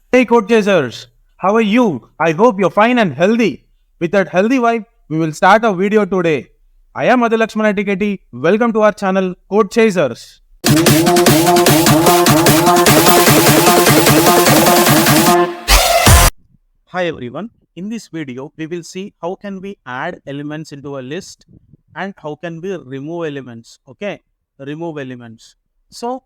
Hey code chasers, how are you? I hope you're fine and healthy. With that healthy vibe, we will start our video today. I am Adil Lakshmana Tiketi. Welcome to our channel Code Chasers. Hi everyone. In this video, we will see how can we add elements into a list and how can we remove elements. Okay, remove elements. So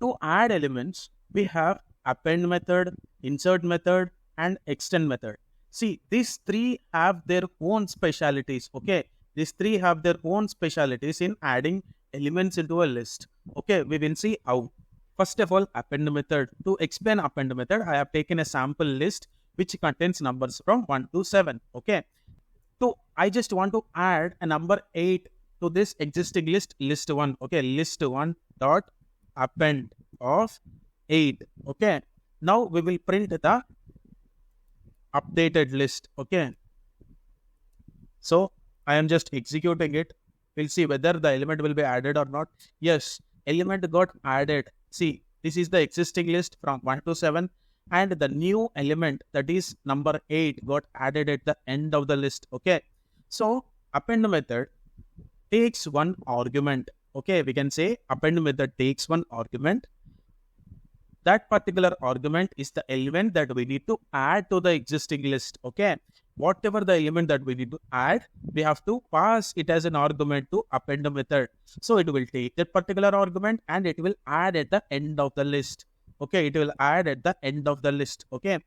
to add elements, we have append method, insert method, and extend method. See, these three have their own specialities. Okay, these three have their own specialities in adding elements into a list. Okay, we will see how. First of all, append method. To explain append method, I have taken a sample list which contains numbers from 1 to 7. Okay, so I just want to add a number 8 to this existing list, list 1. Okay, list 1 dot append of 8. Okay, now we will print the updated list. Okay, so I am just executing it. We'll see whether the element will be added or not. Yes, element got added. See, this is the existing list from 1 to 7 and the new element, that is number 8, got added at the end of the list. Okay, so append method takes one argument. Okay, we can say append method takes one argument. That particular argument is the element that we need to add to the existing list. Okay, whatever the element that we need to add, we have to pass it as an argument to append method. So it will take that particular argument and it will add at the end of the list. Okay, it will add at the end of the list. Okay,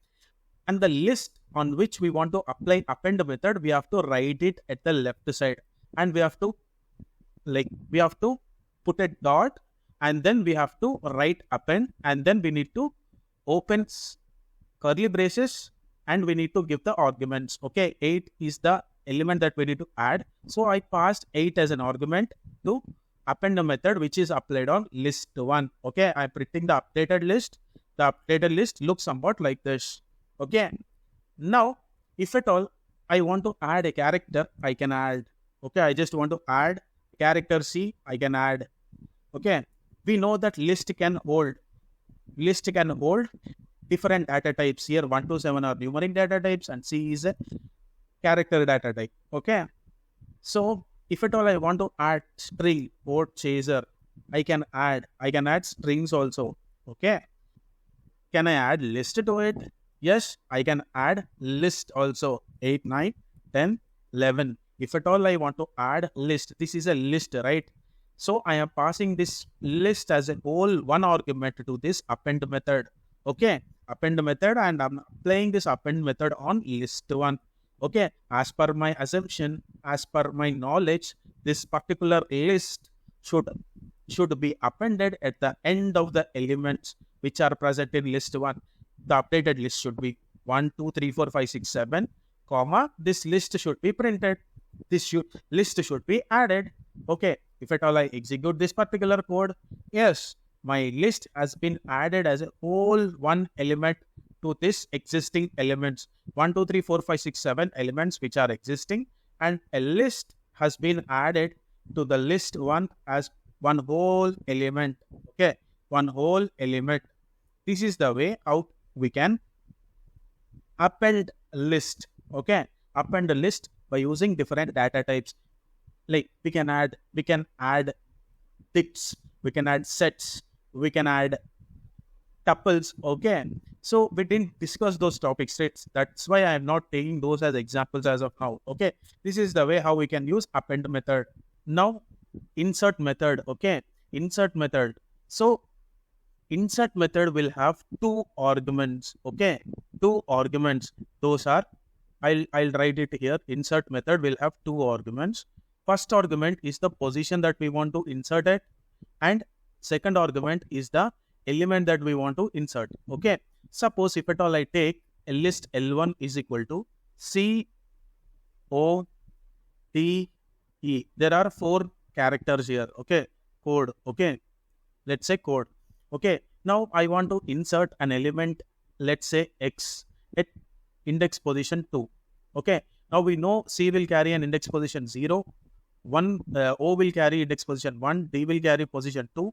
and the list on which we want to apply append method, we have to write it at the left side, and we have to put a dot, and then we have to write append, and then we need to open curly braces, and we need to give the arguments. Okay, 8 is the element that we need to add, so I passed 8 as an argument to append method, which is applied on list 1. Okay, I'm printing the updated list. The updated list looks somewhat like this. Okay, now if at all I want to add a character, I can add. Okay, I just want to add character C, I can add. Okay, we know that list can hold different data types. Here 1 to 7 are numeric data types and C is a character data type. Okay, so if at all I want to add string code chaser, I can add strings also. Okay, can I add list to it? Yes, I can add list also. 8, 9, 10, 11. If at all I want to add list, this is a list, right? So I am passing this list as a whole one argument to this append method. Okay, append method, and I'm applying this append method on list 1. Okay, as per my assumption, as per my knowledge, this particular list should be appended at the end of the elements which are present in list 1. The updated list should be 1, 2, 3, 4, 5, 6, 7, comma, this list should be printed. This list should be added. Okay, if at all I execute this particular code, yes, my list has been added as a whole one element to this existing elements. 1, 2, 3, 4, 5, 6, 7 elements which are existing, and a list has been added to the list 1 as one whole element. Okay, one whole element. This is the way how we can append list. Okay, append a list by using different data types. Like we can add ticks, we can add sets, we can add tuples. Okay, so we didn't discuss those topics, right? That's why I am not taking those as examples as of now. Okay, this is the way how we can use append method. Now insert method. Okay, insert method. So insert method will have two arguments. Okay, two arguments. Those are, I'll write it here. Insert method will have two arguments. First argument is the position that we want to insert it, and second argument is the element that we want to insert. Okay, suppose if at all I take a list L1 is equal to C O T E. There are 4 characters here. Okay, code. Okay, let's say code. Okay, now I want to insert an element, let's say X, at index position 2. Okay, now we know C will carry an index position 0, O will carry index position 1, D will carry position 2,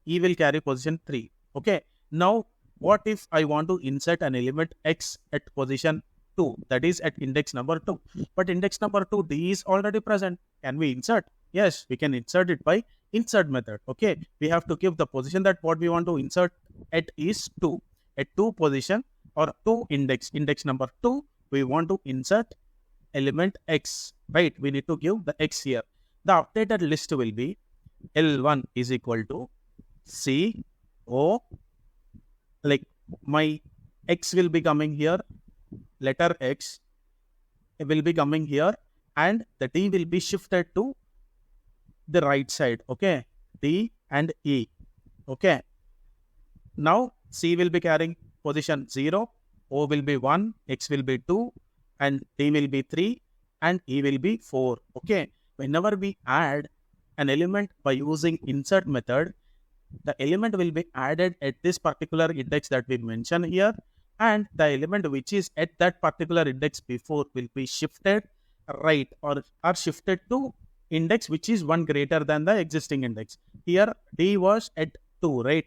E will carry position 3. Okay, now what if I want to insert an element X at position 2, that is at index number 2, but index number 2 D is already present. Can we insert? Yes, we can insert it by insert method. Okay, we have to give the position that what we want to insert at is 2. At 2 position or 2 index number 2, we want to insert element X, right? We need to give the X here. The updated list will be L1 is equal to C O, like my X will be coming here, letter X will be coming here, and the D will be shifted to the right side. Okay, D and E. Okay, now C will be carrying position 0, O will be 1, X will be 2, and D will be 3, and E will be 4. Okay, whenever we add an element by using insert method, the element will be added at this particular index that we mentioned here, and the element which is at that particular index before will be shifted right or shifted to index which is one greater than the existing index. Here D was at 2, right?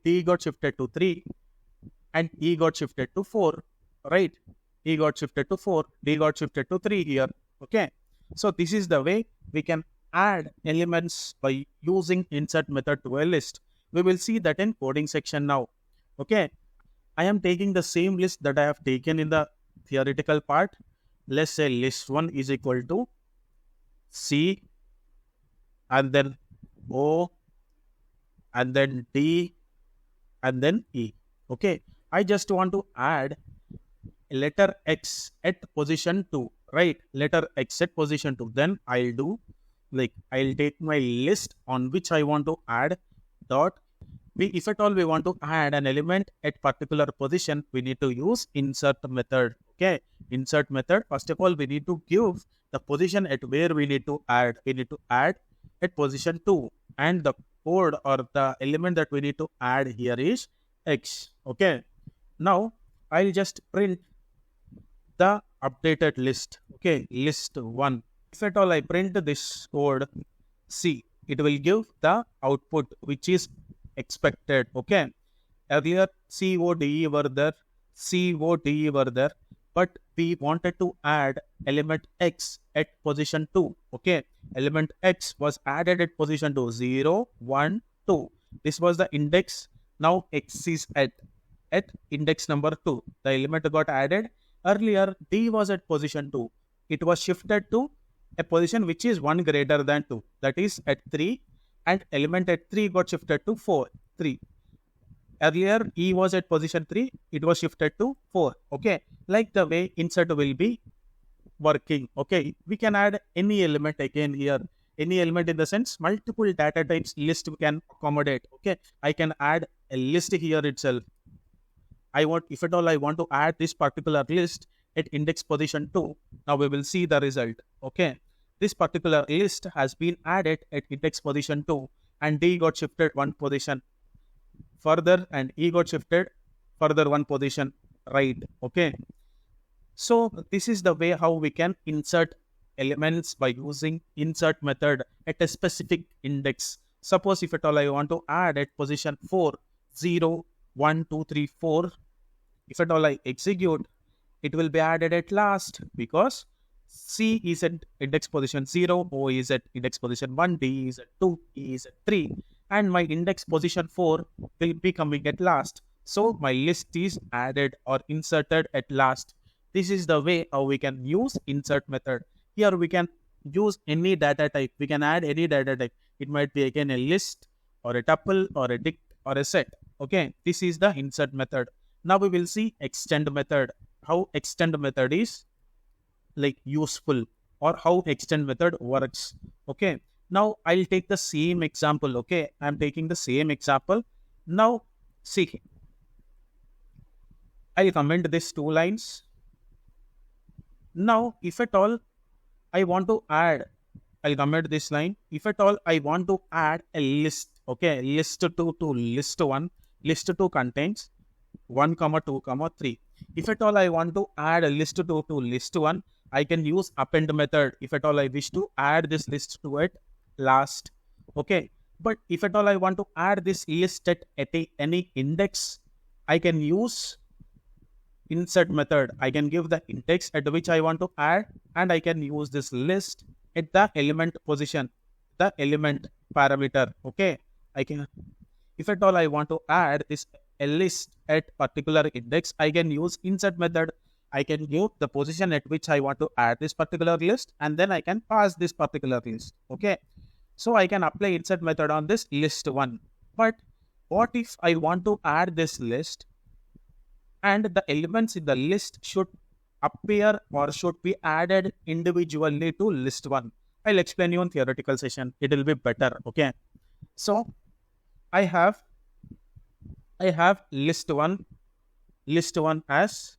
D got shifted to 3 and E got shifted to 4, right? E got shifted to 4, D got shifted to 3 here. Okay, so this is the way we can add elements by using insert method to a list. We will see that in coding section now. Okay, I am taking the same list that I have taken in the theoretical part. Let's say list 1 is equal to C and then O and then D and then E. Okay, I just want to add letter X at position 2, right? Letter X at position 2. Then I'll do I'll take my list on which I want to add dot. If at all we want to add an element at particular position, we need to use insert method. Okay, insert method. First of all, we need to give the position at where we need to add. We need to add at position 2, and the code or the element that we need to add here is X. Okay, now I'll just print the updated list. Okay, list 1. If at all I print this code C, it will give the output which is expected. Okay, earlier CODE were there, CODE were there, but we wanted to add element X at position 2. Okay, element X was added at position 2, 0, 1, 2. This was the index. Now X is at index number 2. The element got added. Earlier D was at position 2. It was shifted to a position which is 1 greater than 2, that is at 3, and element at 3 got shifted to 3. Earlier E was at position 3, it was shifted to 4. Okay, like the way insert will be working. Okay, we can add any element again here. Any element in the sense multiple data types list we can accommodate. Okay, I can add a list here itself. If at all I want to add this particular list at index position 2, now we will see the result. Okay, this particular list has been added at index position 2, and D got shifted 1 position further and E got shifted further 1 position right. Okay, so this is the way how we can insert elements by using insert method at a specific index. Suppose if at all I want to add at position 4, 0, 1, 2, 3, 4, if at all I execute, it will be added at last because C is at index position 0, O is at index position 1, D is at 2, E is at 3, and my index position 4 will be coming at last. So my list is added or inserted at last. This is the way how we can use insert method. Here we can use any data type. We can add any data type. It might be again a list or a tuple or a dict or a set. Okay, this is the insert method. Now we will see extend method. How extend method is useful, or how extend method works. Okay, now I'll take the same example. Okay, I'm taking the same example. Now see, I'll comment this 2 lines. Now if at all I want to add, I'll comment this line. If at all I want to add a list, okay, list 2 to list 1, list 2 contains 1, 2, 3. If at all I want to add a list 2 to list 1, I can use append method if at all I wish to add this list to it last. Okay, but if at all I want to add this list at any index, I can use insert method. I can give the index at which I want to add, and I can use this list at the element position, the element parameter. Okay, I can, if at all I want to add this a list at particular index, I can use insert method. I can give the position at which I want to add this particular list, and then I can pass this particular list. Okay, so I can apply insert method on this list one. But what if I want to add this list and the elements in the list should appear or should be added individually to list one? I'll explain you in theoretical session. It will be better. Okay. So I have list one as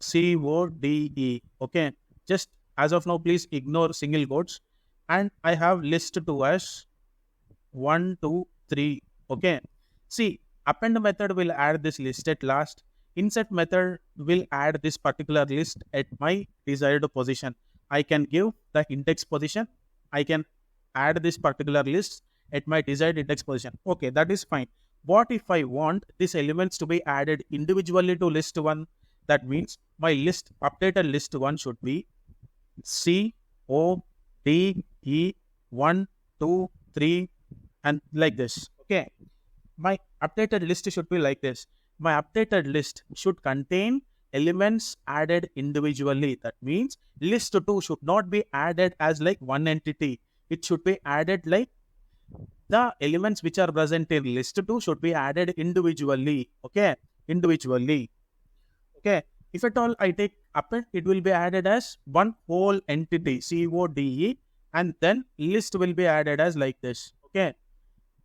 CODE. Okay. Just as of now, please ignore single quotes. And I have list 2 as 1, 2, 3. Okay. See, append method will add this list at last. Insert method will add this particular list at my desired position. I can give the index position. I can add this particular list at my desired index position. Okay, that is fine. What if I want these elements to be added individually to list 1? That means my list, updated list 1 should be CODE 1, 2, 3, and like this. Okay, my updated list should be like this. My updated list should contain elements added individually. That means list 2 should not be added as like one entity. It should be added like the elements which are present in list 2 should be added individually. Okay, individually. Okay, if at all I take append, it will be added as one whole entity, CODE, and then list will be added as like this. Okay,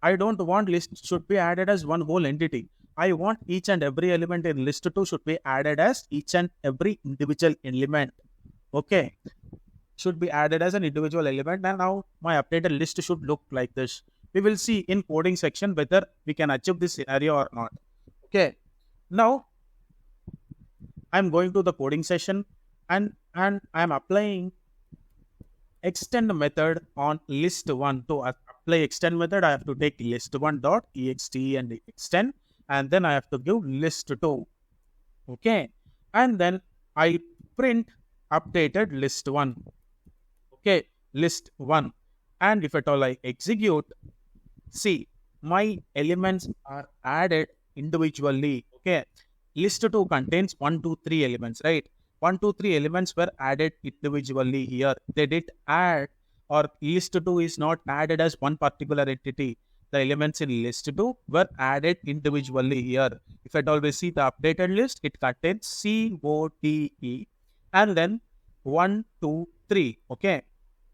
I don't want list should be added as one whole entity. I want each and every element in list 2 should be added as each and every individual element. Okay, should be added as an individual element, and now my updated list should look like this. We will see in coding section whether we can achieve this scenario or not. Okay, now I'm going to the coding session and I'm applying extend method on list 1. To apply extend method, I have to take list1.ext and extend, and then I have to give list 2. Okay, and then I print updated list 1. Okay, list 1, and if at all I execute, see, my elements are added individually. Okay, list 2 contains 1, 2, 3 elements, right? 1, 2, 3 elements were added individually here. They did add, or list 2 is not added as one particular entity. The elements in list 2 were added individually here. If at all we see the updated list, it contains CODE and then 1, 2, 3. Okay,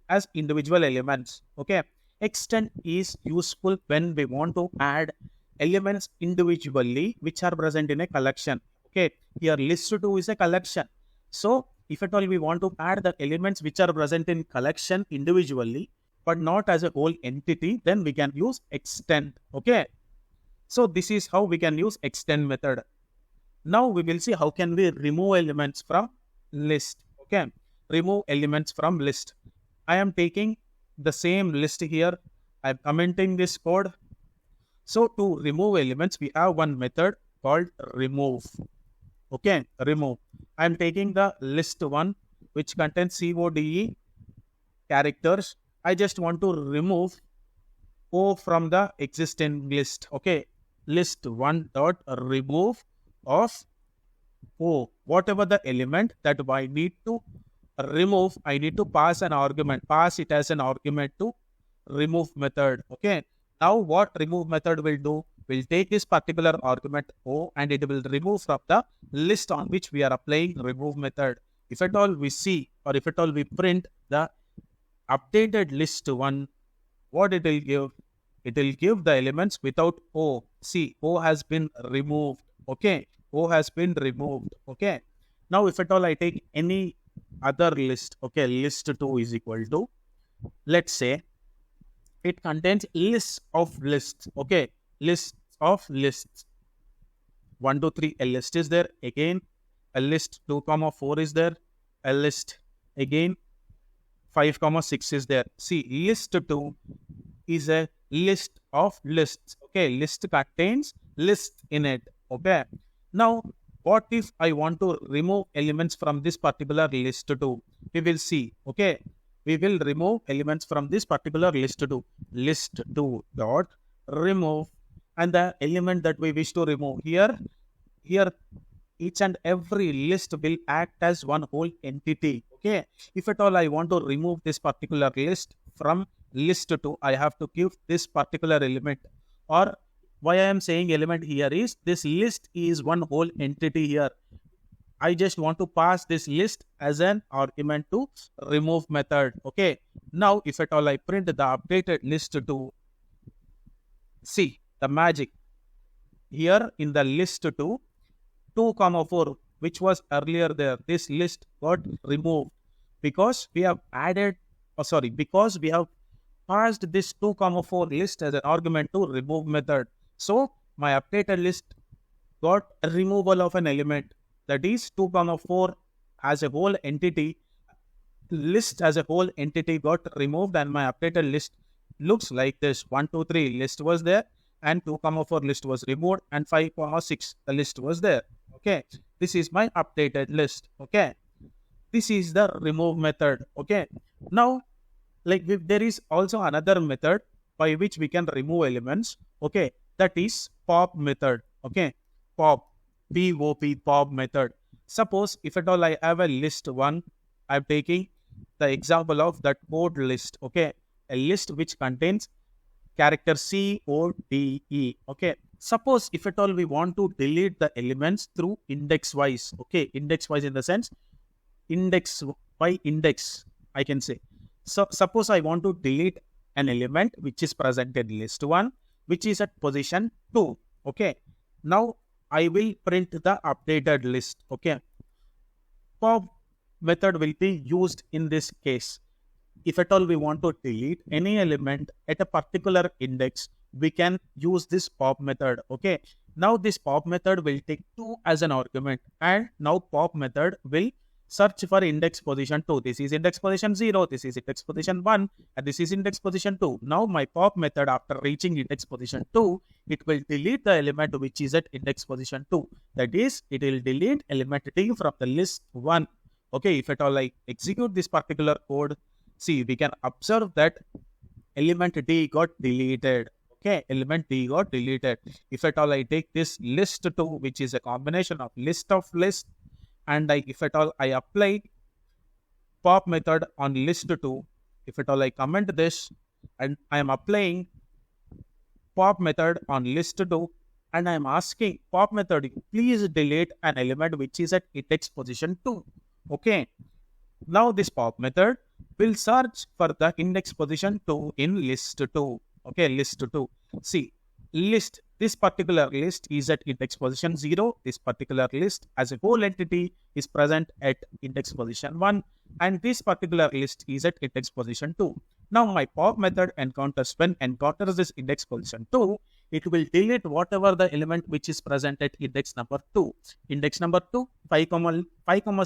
as individual elements. Okay, extend is useful when we want to add elements individually which are present in a collection. Okay, here list 2 is a collection. So if at all we want to add the elements which are present in collection individually but not as a whole entity, then we can use extend. Okay, so this is how we can use extend method. Now we will see how can we remove elements from list. Okay, remove elements from list. I am taking the same list here. I am commenting this code. So to remove elements, we have one method called remove. Okay, remove. I am taking the list 1 which contains CODE characters. I just want to remove O from the existing list. Okay, list 1 dot remove of O. Whatever the element that I need to remove, I need to pass an argument. Pass it as an argument to remove method. Okay, now what remove method will do? Will take this particular argument O and it will remove from the list on which we are applying remove method. If at all we see, or if at all we print the updated list 1, what it will give? It will give the elements without O. See, O has been removed. Okay, O has been removed. Okay, now if at all I take any other list, okay, list 2 is equal to, let's say it contains list of lists. Okay, list of lists. 1, 2, 3, a list is there. Again, a list 2, 4 is there. A list again 5, 6 is there. See, list 2 is a list of lists. Okay, list contains list in it. Okay. Now, what if I want to remove elements from this particular list too? We will see. Okay. We will remove elements from this particular list too. List 2 dot remove, and the element that we wish to remove here each and every list will act as one whole entity. Okay. If at all I want to remove this particular list from list 2, I have to give this particular element. Or why I am saying element here is this list is one whole entity here. I just want to pass this list as an argument to remove method. Okay. Now, if at all I print the updated list to see the magic here in the list 2 comma 4, which was earlier there, this list got removed because we have added, because we have passed this 2 comma 4 list as an argument to remove method. So my updated list got a removal of an element, that is 2 comma 4 as a whole entity. List as a whole entity got removed, and my updated list looks like this. 1 2 3 list was there, and 2 comma 4 list was removed, and 5 comma 6 the list was there. Okay, this is my updated list. Okay, this is the remove method. Okay, now there is also another method by which we can remove elements. Okay, that is pop method. Okay, pop pop method. Suppose if at all I have a list 1, I'm taking the example of that code list. Okay, a list which contains character CODE. Okay, suppose if at all we want to delete the elements through index wise. Okay, index wise in the sense index by index, I can say. So suppose I want to delete an element which is present in list 1, which is at position 2. Okay, now I will print the updated list. Okay, pop method will be used in this case. If at all we want to delete any element at a particular index, we can use this pop method. Okay, now this pop method will take 2 as an argument, and now pop method will search for index position 2. This is index position 0, this is index position 1, and this is index position 2. Now my pop method, after reaching index position 2, it will delete the element which is at index position 2. That is, it will delete element D from the list 1. Okay, if at all I execute this particular code, see, we can observe that element D got deleted. Okay, element D got deleted. If at all I take this list 2, which is a combination of list of list, and if at all I apply pop method on list 2, if at all I comment this, and I am applying pop method on list 2, and I am asking pop method, please delete an element which is at index position 2. Okay, now this pop method will search for the index position 2 in list 2. Okay, list 2. See, list, this particular list is at index position 0. This particular list as a whole entity is present at index position 1, and this particular list is at index position 2. Now my pop method encounters this index position 2, it will delete whatever the element which is present at index number 2. Index number 2, 5,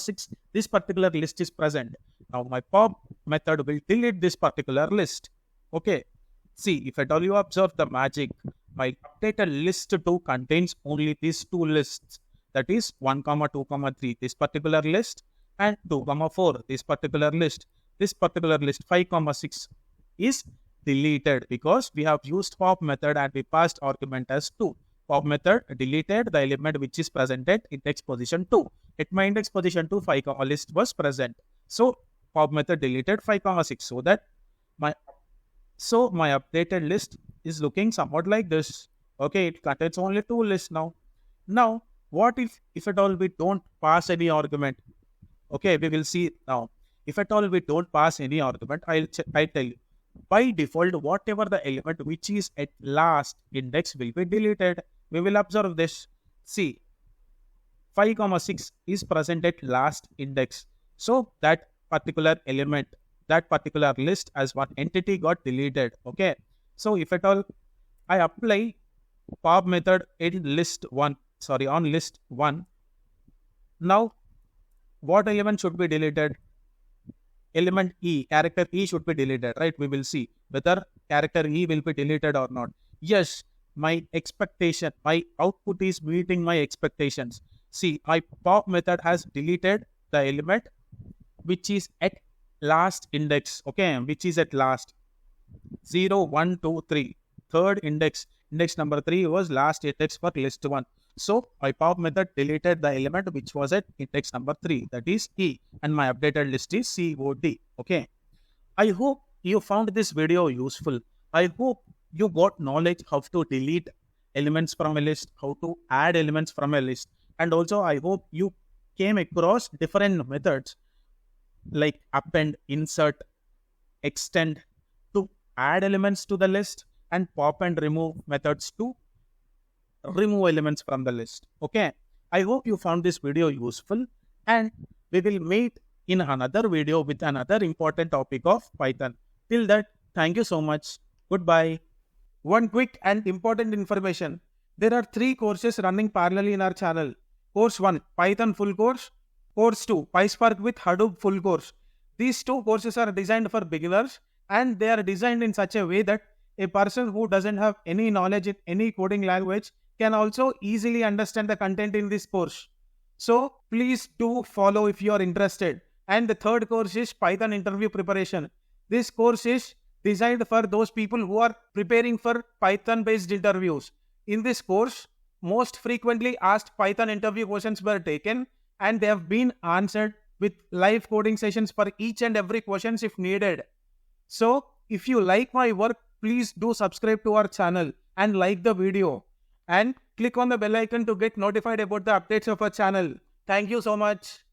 6, this particular list is present. Now my pop method will delete this particular list. Okay, see, if at all you observe the magic, my updated list 2 contains only these 2 lists. That is 1, 2, 3, this particular list, and 2, 4, this particular list. This particular list 5, 6 is deleted because we have used pop method and we passed argument as 2. Pop method deleted the element which is present at index position 2. At my index position 2, 5, list was present. So pop method deleted 5, 6. So my updated list is looking somewhat like this. Okay, it contains only 2 lists now. Now, what if at all we don't pass any argument? Okay, we will see now. If at all we don't pass any argument, I'll tell you. By default, whatever the element which is at last index will be deleted. We will observe this. See, 5, 6 is present at last index. So that particular element, that particular list as one entity got deleted. Okay, so if at all I apply pop method in list 1, on list 1, now what element should be deleted? Element E, character E should be deleted, right? We will see whether character E will be deleted or not. Yes, my expectation, my output is meeting my expectations. See, my pop method has deleted the element which is at last index, okay, which is at last 0, 1, 2, 3. Third index number 3 was last index for list 1. So my pop method deleted the element which was at index number 3, that is E, and my updated list is COD. Okay. I hope you found this video useful. I hope you got knowledge how to delete elements from a list, how to add elements from a list. And also I hope you came across different methods like append, insert, extend to add elements to the list, and pop and remove methods to remove elements from the list. Okay. I hope you found this video useful, and we will meet in another video with another important topic of Python. Till that, thank you so much. Goodbye. One quick and important information. There are 3 courses running parallelly in our channel. Course 1, Python full course. Course 2, PySpark with Hadoop full course. These 2 courses are designed for beginners, and they are designed in such a way that a person who doesn't have any knowledge in any coding language can also easily understand the content in this course. So please do follow if you are interested. And the third course is Python interview preparation. This course is designed for those people who are preparing for Python based interviews. In this course, most frequently asked Python interview questions were taken, and they have been answered with live coding sessions for each and every questions if needed. So if you like my work, please do subscribe to our channel and like the video, and click on the bell icon to get notified about the updates of our channel. Thank you so much.